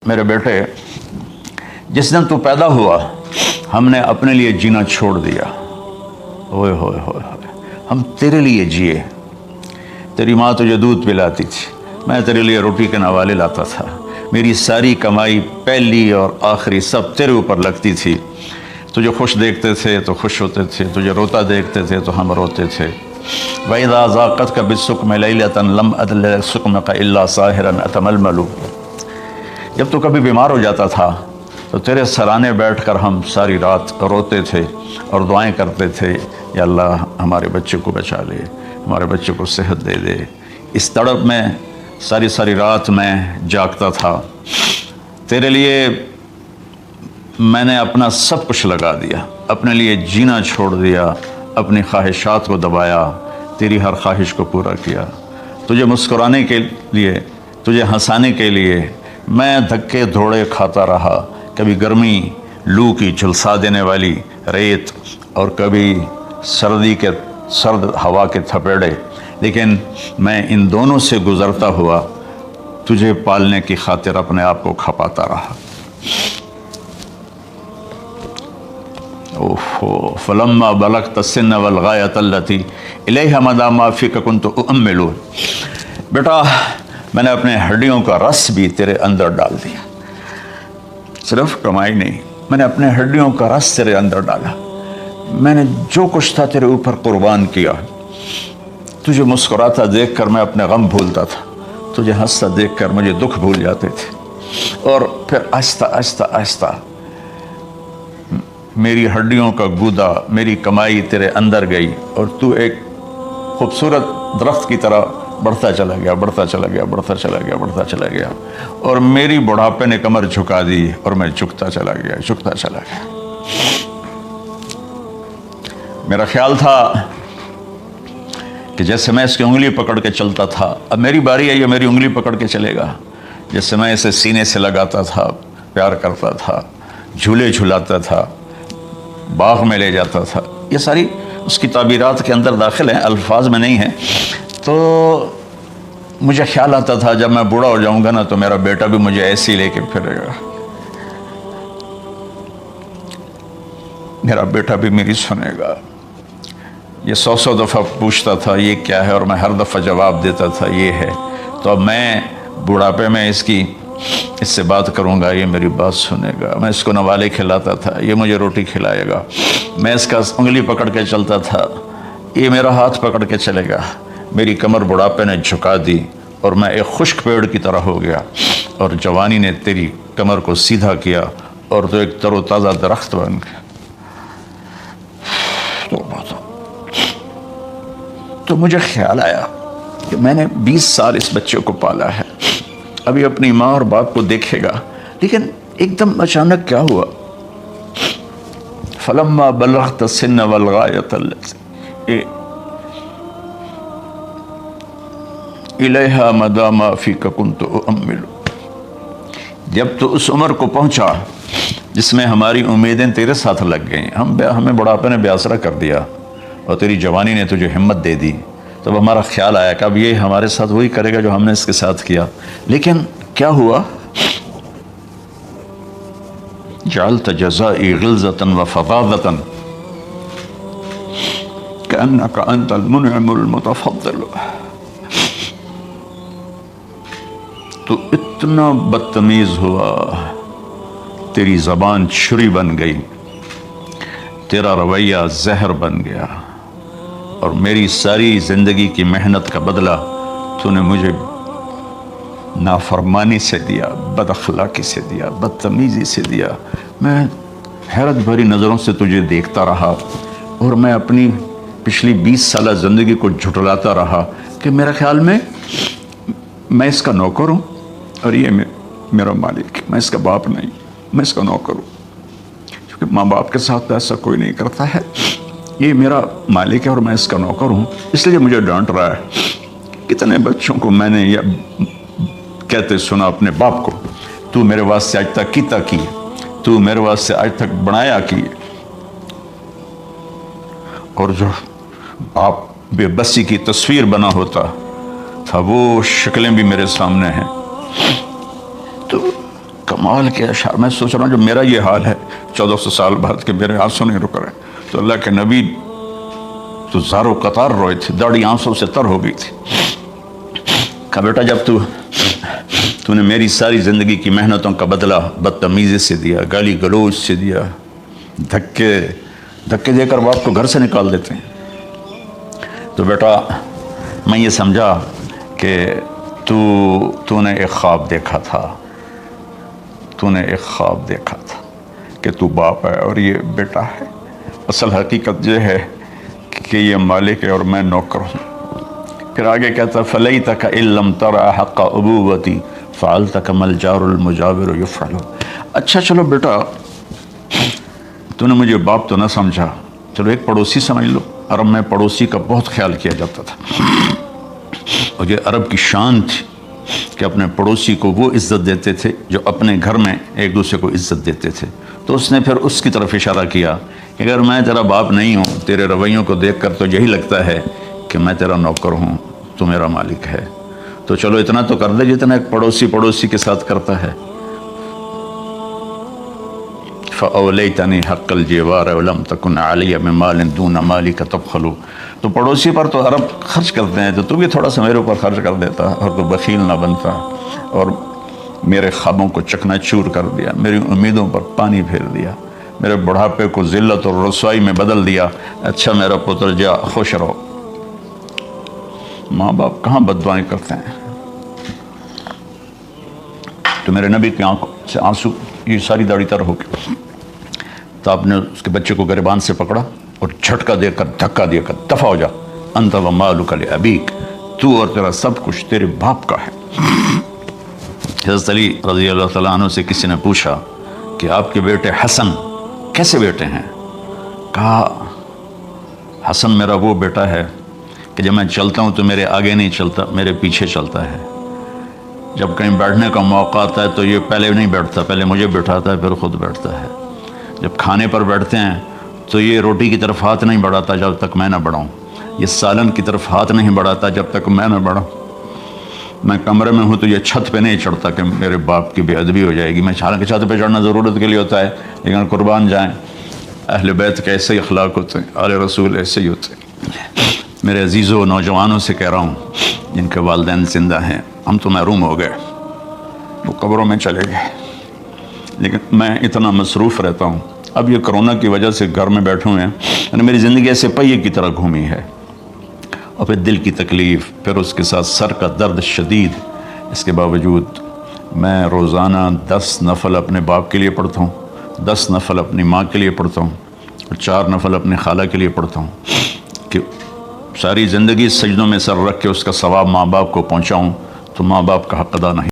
میرے بیٹے جس دن تو پیدا ہوا ہم نے اپنے لیے جینا چھوڑ دیا. ہوئے ہوئے ہوئے ہوئے ہم تیرے لیے جیے. تیری ماں تجھے دودھ پلاتی تھی, میں تیرے لیے روٹی کے نوالے لاتا تھا. میری ساری کمائی پہلی اور آخری سب تیرے اوپر لگتی تھی. تجھے خوش دیکھتے تھے تو خوش ہوتے تھے, تجھے روتا دیکھتے تھے تو ہم روتے تھے. وَإِذَا ذَاقَتْكَ بِالسُّقْمِ لَيْلَةً لَمْ أَدْلِ سُقْمَكَ إِلَّا سَاهِرًا أَتَمَلْمَلُ. جب تو کبھی بیمار ہو جاتا تھا تو تیرے سرانے بیٹھ کر ہم ساری رات روتے تھے اور دعائیں کرتے تھے, یا اللہ ہمارے بچے کو بچا لے, ہمارے بچے کو صحت دے دے. اس تڑپ میں ساری رات میں جاگتا تھا. تیرے لیے میں نے اپنا سب کچھ لگا دیا, اپنے لیے جینا چھوڑ دیا, اپنی خواہشات کو دبایا, تیری ہر خواہش کو پورا کیا. تجھے مسکرانے کے لیے, تجھے ہنسانے کے لیے میں دھکے دھوڑے کھاتا رہا. کبھی گرمی لو کی جھلسا دینے والی ریت اور کبھی سرد ہوا کے تھپیڑے, لیکن میں ان دونوں سے گزرتا ہوا تجھے پالنے کی خاطر اپنے آپ کو کھپاتا رہا. فلما بلغت السن والغایۃ التی الیہا مدی ما فیک کنت اؤمل. بیٹا میں نے اپنے ہڈیوں کا رس بھی تیرے اندر ڈال دیا. صرف کمائی نہیں, میں نے اپنے ہڈیوں کا رس تیرے اندر ڈالا. میں نے جو کچھ تھا تیرے اوپر قربان کیا. تجھے مسکراتا دیکھ کر میں اپنے غم بھولتا تھا, تجھے ہنستا دیکھ کر مجھے دکھ بھول جاتے تھے. اور پھر آہستہ آہستہ آہستہ میری ہڈیوں کا گودا, میری کمائی تیرے اندر گئی اور تو ایک خوبصورت درخت کی طرح بڑھتا چلا گیا, بڑھتا چلا گیا, بڑھتا چلا گیا, بڑھتا چلا گیا. اور میری بڑھاپے نے کمر جھکا دی اور میں جھکتا چلا گیا, جھکتا چلا گیا. میرا خیال تھا کہ جیسے میں اس کی انگلی پکڑ کے چلتا تھا, اب میری باری ہے, یہ میری انگلی پکڑ کے چلے گا. جیسے میں اسے سینے سے لگاتا تھا, پیار کرتا تھا, جھولے جھلاتا تھا, باغ میں لے جاتا تھا. یہ ساری اس کی تعبیرات کے اندر داخل ہیں, الفاظ میں نہیں ہیں. تو مجھے خیال آتا تھا جب میں بوڑھا ہو جاؤں گا نا تو میرا بیٹا بھی مجھے ایسے ہی لے کے پھرے گا, میرا بیٹا بھی میری سنے گا. یہ 100 دفعہ پوچھتا تھا یہ کیا ہے, اور میں ہر دفعہ جواب دیتا تھا یہ ہے. تو اب میں بڑھاپے میں اس سے بات کروں گا, یہ میری بات سنے گا. میں اس کو نوالے کھلاتا تھا, یہ مجھے روٹی کھلائے گا. میں اس کا انگلی پکڑ کے چلتا تھا, یہ میرا ہاتھ پکڑ کے چلے گا. میری کمر بڑھاپے نے جھکا دی اور میں ایک خشک پیڑ کی طرح ہو گیا, اور جوانی نے تیری کمر کو سیدھا کیا اور تو ایک تر و تازہ درخت بن گیا. تو مجھے خیال آیا کہ میں نے 20 سال اس بچے کو پالا ہے, ابھی اپنی ماں اور باپ کو دیکھے گا. لیکن ایک دم اچانک کیا ہوا, فلما بلغت السن والغایۃ التی الیہا مدی ما فیک کنت اؤمل. جب تو اس عمر کو پہنچا جس میں ہماری امیدیں تیرے ساتھ لگ گئیں, ہمیں بڑھاپے نے بے آسرا کر دیا اور تیری جوانی نے تجھے ہمت دے دی, تب ہمارا خیال آیا کہ اب یہ ہمارے ساتھ وہی کرے گا جو ہم نے اس کے ساتھ کیا. لیکن کیا ہوا, جعلت جزائی غلظۃ وفظاظۃ کأنک انت المنعم المتفضل. تو اتنا بدتمیز ہوا, تیری زبان چھری بن گئی, تیرا رویہ زہر بن گیا, اور میری ساری زندگی کی محنت کا بدلہ تو نے مجھے نافرمانی سے دیا, بد اخلاقی سے دیا, بدتمیزی سے دیا. میں حیرت بھری نظروں سے تجھے دیکھتا رہا اور میں اپنی پچھلی 20 سالہ زندگی کو جھٹلاتا رہا کہ میرے خیال میں اس کا نوکر ہوں اور یہ میرا مالک, میں اس کا باپ نہیں, میں اس کا نوکر ہوں. کیونکہ ماں باپ کے ساتھ ایسا کوئی نہیں کرتا ہے, یہ میرا مالک ہے اور میں اس کا نوکر ہوں, اس لیے مجھے ڈانٹ رہا ہے. کتنے بچوں کو میں نے یہ کہتے سنا اپنے باپ کو, تو میرے واسطے آج تک کیتا کی, تو میرے واسطے آج تک بنایا کی. اور جو آپ بے بسی کی تصویر بنا ہوتا تھا وہ شکلیں بھی میرے سامنے ہیں. تو کمال کے اشعار. میں سوچ رہا ہوں جو میرا یہ حال ہے 1400 سال بعد کہ میرے آنسو نہیں رک رہے، تو اللہ کے نبی تو زارو قطار روئے تھے، داڑھی آنسوں سے تر ہو گئی تھی. کہا بیٹا جب تو نے میری ساری زندگی کی محنتوں کا بدلہ بدتمیزی سے دیا، گالی گلوچ سے دیا، دھکے دے کر باپ کو گھر سے نکال دیتے ہیں، تو بیٹا میں یہ سمجھا کہ تو نے ایک خواب دیکھا تھا، کہ تو باپ ہے اور یہ بیٹا ہے. اصل حقیقت یہ ہے کہ یہ مالک ہے اور میں نوکر ہوں. پھر آگے کہتا فلیتک ان لم ترى حق ابوتی فعلت کما الجار المجاور یفعل. اچھا چلو بیٹا تو نے مجھے باپ تو نہ سمجھا، چلو ایک پڑوسی سمجھ لو. عرب میں پڑوسی کا بہت خیال کیا جاتا تھا، اور یہ عرب کی شان تھی کہ اپنے پڑوسی کو وہ عزت دیتے تھے جو اپنے گھر میں ایک دوسرے کو عزت دیتے تھے. تو اس نے پھر اس کی طرف اشارہ کیا کہ اگر میں تیرا باپ نہیں ہوں، تیرے رویوں کو دیکھ کر تو یہی لگتا ہے کہ میں تیرا نوکر ہوں، تو میرا مالک ہے، تو چلو اتنا تو کر دے جتنا ایک پڑوسی کے ساتھ کرتا ہے. فَأَوْلَيْتَنِي حَقَّ الْجِوَارِ وَلَمْ تَكُنْ عَلِيَّ مِنْ مَالٍ دُونَ مَالِكَ تَبْخَلُ. تو پڑوسی پر تو عرب خرچ کرتے ہیں، تو بھی تھوڑا سا میرے اوپر خرچ کر دیتا اور تو بخیل نہ بنتا، اور میرے خوابوں کو چکنا چور کر دیا، میری امیدوں پر پانی پھیر دیا، میرے بڑھاپے کو ذلت اور رسوائی میں بدل دیا. اچھا میرا پتر جا خوش رہو. ماں باپ کہاں بد دعائیں کرتے ہیں. تو میرے نبی کی آنکھوں سے آنسو، یہ ساری داڑھی تر ہو گئی. تو آپ نے اس کے بچے کو گریبان سے پکڑا اور جھٹکا دے کر دھکا دے کر دفع ہو جا، انت و مالک لابیک، تو اور تیرا سب کچھ تیرے باپ کا ہے. حضرت علی رضی اللہ تعالیٰ عنہ سے کسی نے پوچھا کہ آپ کے بیٹے حسن کیسے بیٹے ہیں؟ کہا حسن میرا وہ بیٹا ہے کہ جب میں چلتا ہوں تو میرے آگے نہیں چلتا، میرے پیچھے چلتا ہے. جب کہیں بیٹھنے کا موقع آتا ہے تو یہ پہلے نہیں بیٹھتا، پہلے مجھے بٹھاتا ہے پھر خود بیٹھتا ہے. جب کھانے پر بیٹھتے ہیں تو یہ روٹی کی طرف ہاتھ نہیں بڑھاتا جب تک میں نہ بڑھاؤں، یہ سالن کی طرف ہاتھ نہیں بڑھاتا جب تک میں نہ بڑھاؤں. میں کمرے میں ہوں تو یہ چھت پہ نہیں چڑھتا کہ میرے باپ کی بے ادبی ہو جائے گی. میں حالانکہ چھت پہ چڑھنا ضرورت کے لیے ہوتا ہے، لیکن قربان جائیں اہل بیت کے ایسے ہی اخلاق ہوتے ہیں، آل رسول ایسے ہی ہوتے ہیں. میرے عزیزوں نوجوانوں سے کہہ رہا ہوں جن کے والدین زندہ ہیں، ہم تو محروم ہو گئے، وہ قبروں میں چلے گئے، لیکن میں اتنا مصروف رہتا ہوں. اب یہ کرونا کی وجہ سے گھر میں بیٹھے ہوئے ہیں، یعنی میری زندگی ایسے پہیے کی طرح گھومی ہے، اور پھر دل کی تکلیف، پھر اس کے ساتھ سر کا درد شدید. اس کے باوجود میں روزانہ 10 نفل اپنے باپ کے لیے پڑھتا ہوں، 10 نفل اپنی ماں کے لیے پڑھتا ہوں، اور 4 نفل اپنے خالہ کے لیے پڑھتا ہوں کہ ساری زندگی سجدوں میں سر رکھ کے اس کا ثواب ماں باپ کو پہنچاؤں. تو ماں باپ کا حق ادا نہیں